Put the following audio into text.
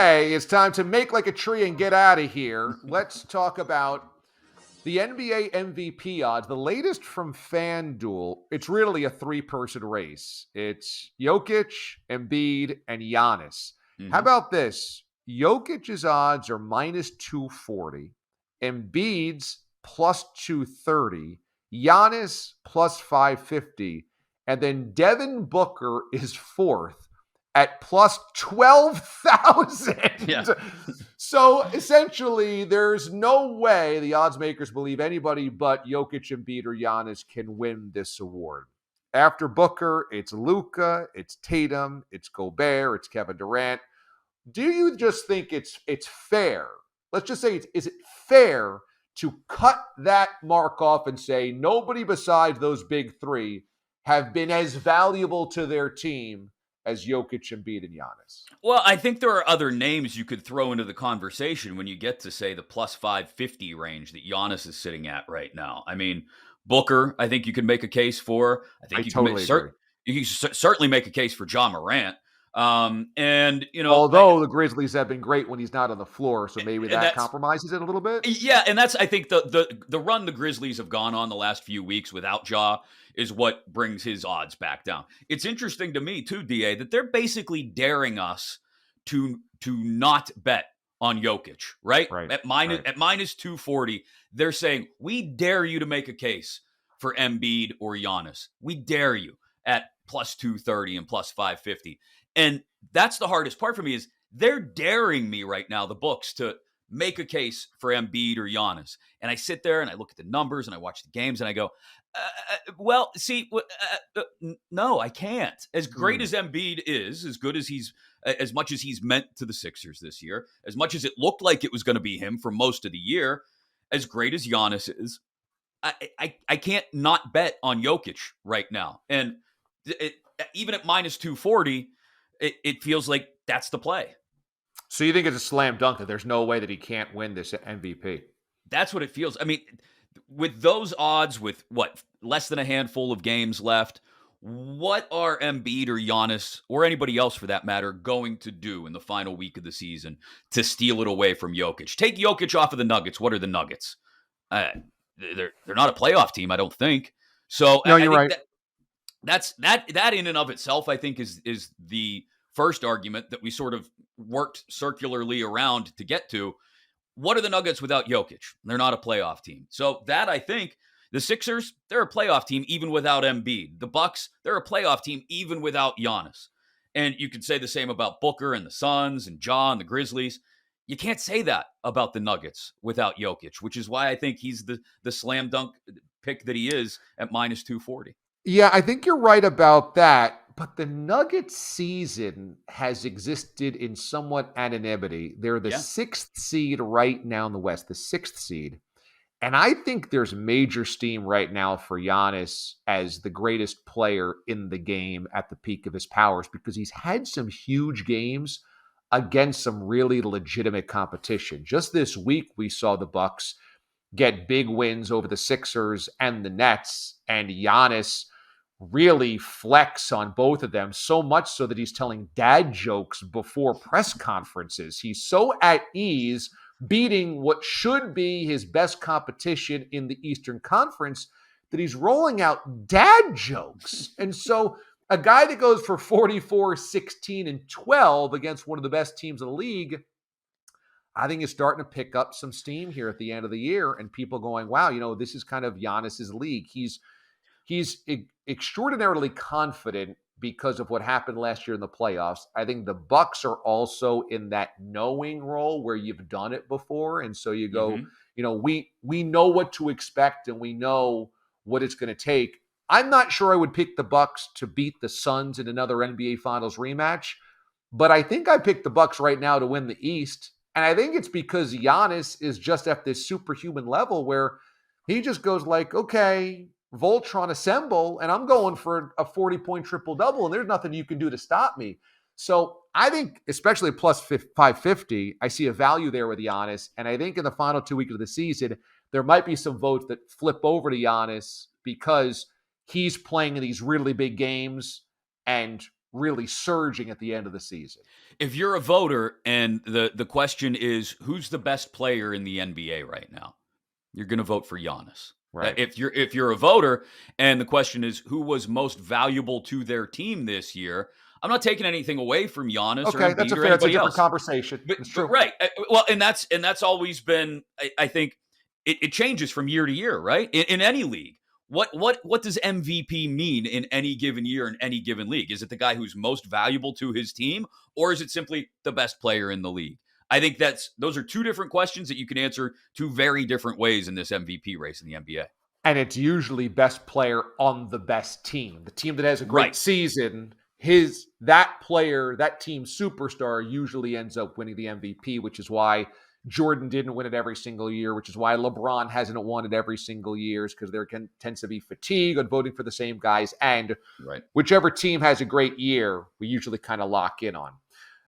Hey, it's time to make like a tree and get out of here. Let's talk about the NBA MVP odds. The latest from FanDuel. It's really a three-person race. It's Jokic, Embiid, and Giannis. How about this? Jokic's odds are minus 240. Embiid's plus 230. Giannis plus 550. And then Devin Booker is fourth at plus 12,000. Yeah. So essentially, there's no way the odds makers believe anybody but Jokic, Embiid, or Giannis can win this award. After Booker, it's Luka, it's Tatum, it's Gobert, it's Kevin Durant. Do you just think it's fair? Let's just say, is it fair to cut that mark off and say nobody besides those big three have been as valuable to their team as Jokic, Embiid, and Giannis? Well, I think there are other names you could throw into the conversation when you get to, say, the plus 550 range that Giannis is sitting at right now. I mean, Booker, I think you can make a case for. You can certainly make a case for Ja Morant. And, you know, although the Grizzlies have been great when he's not on the floor, so maybe that compromises it a little bit. Yeah, and that's, I think, the run the Grizzlies have gone on the last few weeks without Ja is what brings his odds back down. It's interesting to me, too, DA, that they're basically daring us to not bet on Jokic, right? At minus 240, they're saying, we dare you to make a case for Embiid or Giannis. We dare you at plus 230 and plus 550. And that's the hardest part for me is they're daring me right now, the books, to make a case for Embiid or Giannis. And I sit there and I look at the numbers and I watch the games and I go, no, I can't. As great as Embiid is, as good as as much as he's meant to the Sixers this year, as much as it looked like it was going to be him for most of the year, as great as Giannis is, I can't not bet on Jokic right now. And even at minus 240, it feels like that's the play. So you think it's a slam dunk that there's no way that he can't win this MVP? That's what it feels. I mean, with those odds, with less than a handful of games left, what are Embiid or Giannis or anybody else for that matter going to do in the final week of the season to steal it away from Jokic? Take Jokic off of the Nuggets. What are the Nuggets? They're not a playoff team, I don't think. So no, you're right. That in and of itself, I think, is the first argument that we sort of worked circularly around to get to. What are the Nuggets without Jokic? They're not a playoff team. So that, I think, the Sixers, they're a playoff team even without Embiid. The Bucks, they're a playoff team even without Giannis. And you could say the same about Booker and the Suns and Ja and the Grizzlies. You can't say that about the Nuggets without Jokic, which is why I think he's the slam dunk pick that he is at minus 240. Yeah, I think you're right about that. But the Nuggets season has existed in somewhat anonymity. They're the sixth seed right now in the West, the sixth seed. And I think there's major steam right now for Giannis as the greatest player in the game at the peak of his powers because he's had some huge games against some really legitimate competition. Just this week, we saw the Bucks get big wins over the Sixers and the Nets, and Giannis really flex on both of them, so much so that he's telling dad jokes before press conferences. He's so at ease beating what should be his best competition in the Eastern Conference that he's rolling out dad jokes. And so a guy that goes for 44, 16, and 12 against one of the best teams in the league, I think is starting to pick up some steam here at the end of the year, and people going, wow, this is kind of Giannis's league. He's extraordinarily confident because of what happened last year in the playoffs. I think the Bucks are also in that knowing role where you've done it before. And so you go, we know what to expect and we know what it's going to take. I'm not sure I would pick the Bucks to beat the Suns in another NBA Finals rematch, but I think I picked the Bucks right now to win the East. And I think it's because Giannis is just at this superhuman level where he just goes like, okay, Voltron assemble, and I'm going for a 40-point triple-double, and there's nothing you can do to stop me. So I think, especially plus 550, I see a value there with Giannis, and I think in the final 2 weeks of the season, there might be some votes that flip over to Giannis because he's playing in these really big games, and really surging at the end of the season. If you're a voter and the question is who's the best player in the NBA right now, you're going to vote for Giannis. Right. If you're a voter and the question is who was most valuable to their team this year, I'm not taking anything away from Giannis or Embiid that's a or fair, that's a anybody different else. conversation. But, That's true. Right. Well, and that's always been, I think it changes from year to year, right? In any league. What does MVP mean in any given year in any given league? Is it the guy who's most valuable to his team, or is it simply the best player in the league? I think those are two different questions that you can answer two very different ways in this MVP race in the NBA. And it's usually best player on the best team. The team that has a great season, that player, that team superstar usually ends up winning the MVP, which is why Jordan didn't win it every single year, which is why LeBron hasn't won it every single year, because there tends to be fatigue on voting for the same guys. And whichever team has a great year, we usually kind of lock in on.